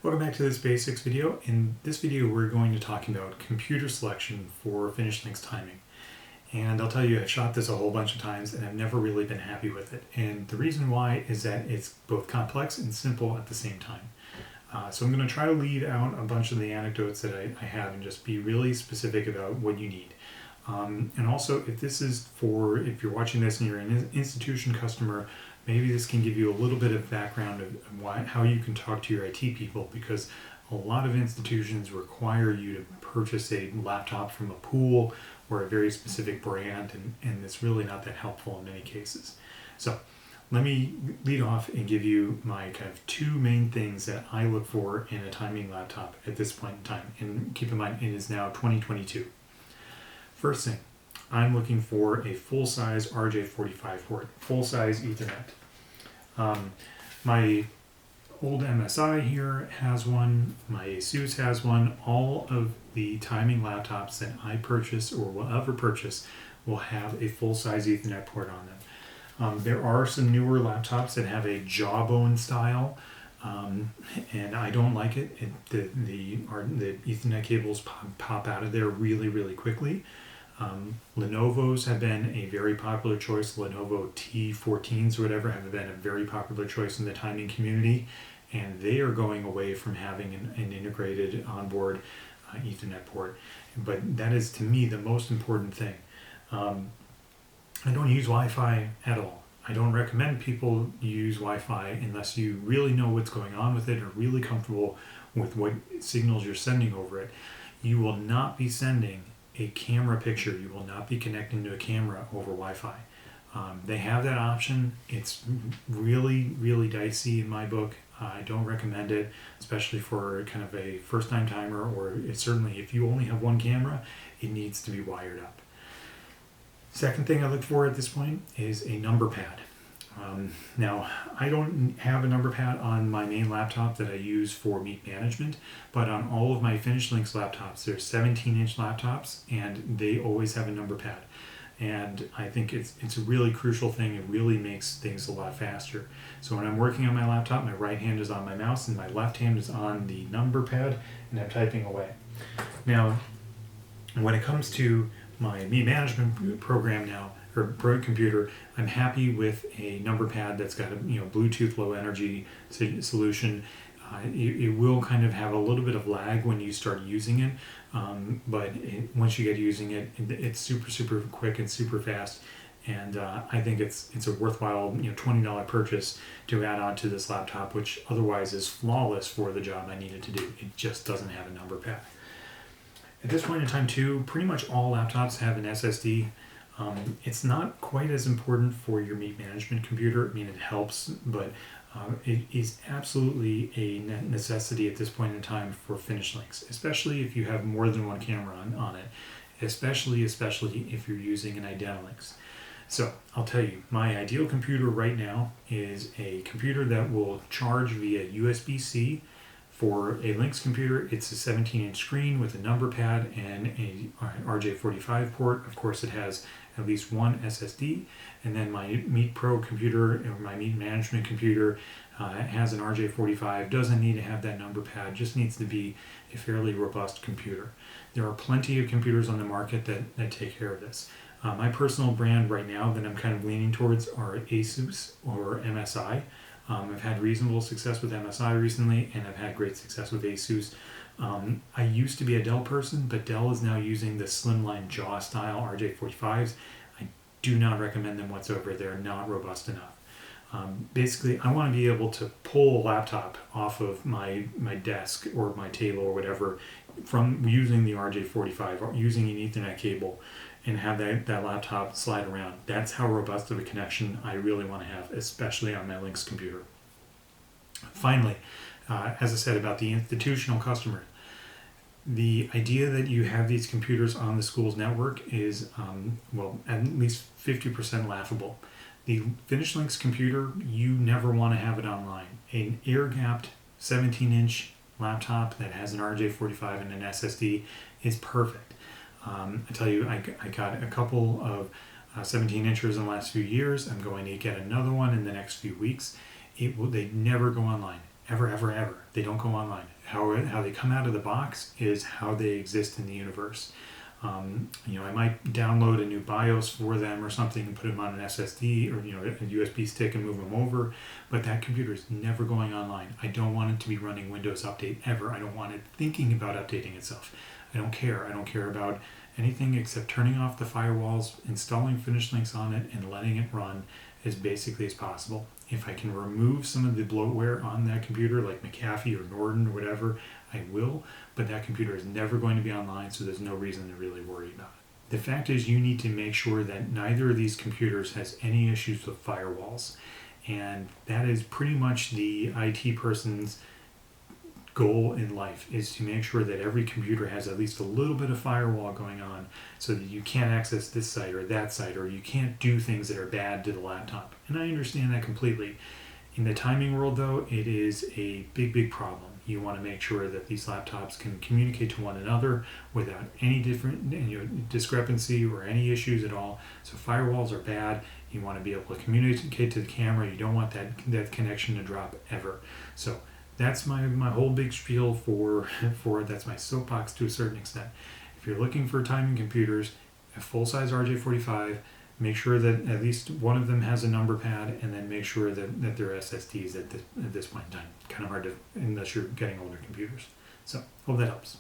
Welcome back to this basics video. In this video we're going to talk about computer selection for FinishLynx timing. And I'll tell you, I've shot this a whole bunch of times and I've never really been happy with it. And the reason why is that it's both complex and simple at the same time. So I'm going to try to leave out a bunch of the anecdotes that I have and just be really specific about what you need. And also, if you're watching this and you're an institution customer, maybe this can give you a little bit of background of how you can talk to your IT people, because a lot of institutions require you to purchase a laptop from a pool or a very specific brand, and it's really not that helpful in many cases. So let me lead off and give you my kind of two main things that I look for in a timing laptop at this point in time. And keep in mind, it is now 2022. First thing, I'm looking for a full-size RJ45 port, full-size Ethernet. My old MSI here has one, my Asus has one. All of the timing laptops that I purchase or will ever purchase will have a full-size Ethernet port on them. There are some newer laptops that have a jawbone style, and I don't like it. The Ethernet cables pop out of there really, really quickly. Lenovo's have been a very popular choice. Lenovo T14s or whatever have been a very popular choice in the timing community, and they are going away from having an integrated onboard Ethernet port. But that is, to me, the most important thing. I don't use Wi-Fi at all. I don't recommend people use Wi-Fi unless you really know what's going on with it or really comfortable with what signals you're sending over it. You will not be sending a camera picture. You will not be connecting to a camera over Wi-Fi. They have that option. It's really, really dicey in my book. I don't recommend it, especially for kind of a first-time timer, or certainly if you only have one camera, it needs to be wired up. Second thing I look for at this point is a number pad. Now, I don't have a number pad on my main laptop that I use for meet management, but on all of my FinishLynx laptops, they're 17-inch laptops, and they always have a number pad. And I think it's a really crucial thing. It really makes things a lot faster. So when I'm working on my laptop, my right hand is on my mouse and my left hand is on the number pad, and I'm typing away. Now, when it comes to my meet management program now, or computer, I'm happy with a number pad that's got a Bluetooth low energy solution. It will kind of have a little bit of lag when you start using it, but once you get using it, it's super quick and super fast. And I think it's a worthwhile $20 purchase to add on to this laptop, which otherwise is flawless for the job I need it to do. It just doesn't have a number pad. At this point in time too, pretty much all laptops have an SSD. It's not quite as important for your meet management computer. I mean, it helps, but it is absolutely a necessity at this point in time for FinishLynx, especially if you have more than one camera on it, especially if you're using an Identilynx. So I'll tell you, my ideal computer right now is a computer that will charge via USB-C. For a Lynx computer, it's a 17-inch screen with a number pad and an RJ45 port. Of course, it has at least one SSD. And then my Meet Pro computer, or my Meet Management computer, has an RJ45. Doesn't need to have that number pad, just needs to be a fairly robust computer. There are plenty of computers on the market that take care of this. My personal brand right now that I'm kind of leaning towards are Asus or MSI. I've had reasonable success with MSI recently, and I've had great success with Asus. I used to be a Dell person, but Dell is now using the slimline jaw style RJ45s. I do not recommend them whatsoever. They're not robust enough. Basically, I want to be able to pull a laptop off of my desk or my table or whatever from using the RJ45 or using an Ethernet cable and have that laptop slide around. That's how robust of a connection I really want to have, especially on my Lynx computer. Finally, as I said about the institutional customer, the idea that you have these computers on the school's network is, at least 50% laughable. The FinishLynx computer, you never want to have it online. An air-gapped 17-inch laptop that has an RJ45 and an SSD is perfect. I tell you, I got a couple of 17 inches in the last few years. I'm going to get another one in the next few weeks. They never go online. Ever, ever, ever. They don't go online. How they come out of the box is how they exist in the universe. I might download a new BIOS for them or something and put them on an SSD or a USB stick and move them over, but that computer is never going online. I don't want it to be running Windows Update ever. I don't want it thinking about updating itself. I don't care. I don't care about anything except turning off the firewalls, installing FinishLynx on it, and letting it run as basically as possible. If I can remove some of the bloatware on that computer, like McAfee or Norton or whatever, I will, but that computer is never going to be online, so there's no reason to really worry about it. The fact is, you need to make sure that neither of these computers has any issues with firewalls, and that is pretty much the IT person's goal in life, is to make sure that every computer has at least a little bit of firewall going on so that you can't access this site or that site, or you can't do things that are bad to the laptop. And I understand that completely. In the timing world, though, it is a big, big problem. You want to make sure that these laptops can communicate to one another without any different discrepancy or any issues at all. So firewalls are bad. You want to be able to communicate to the camera. You don't want that connection to drop ever. So that's my whole big spiel for that's my soapbox to a certain extent. If you're looking for timing computers, a full-size RJ45, make sure that at least one of them has a number pad, and then make sure that they're SSDs at this point in time. Kind of hard to, unless you're getting older computers. So, hope that helps.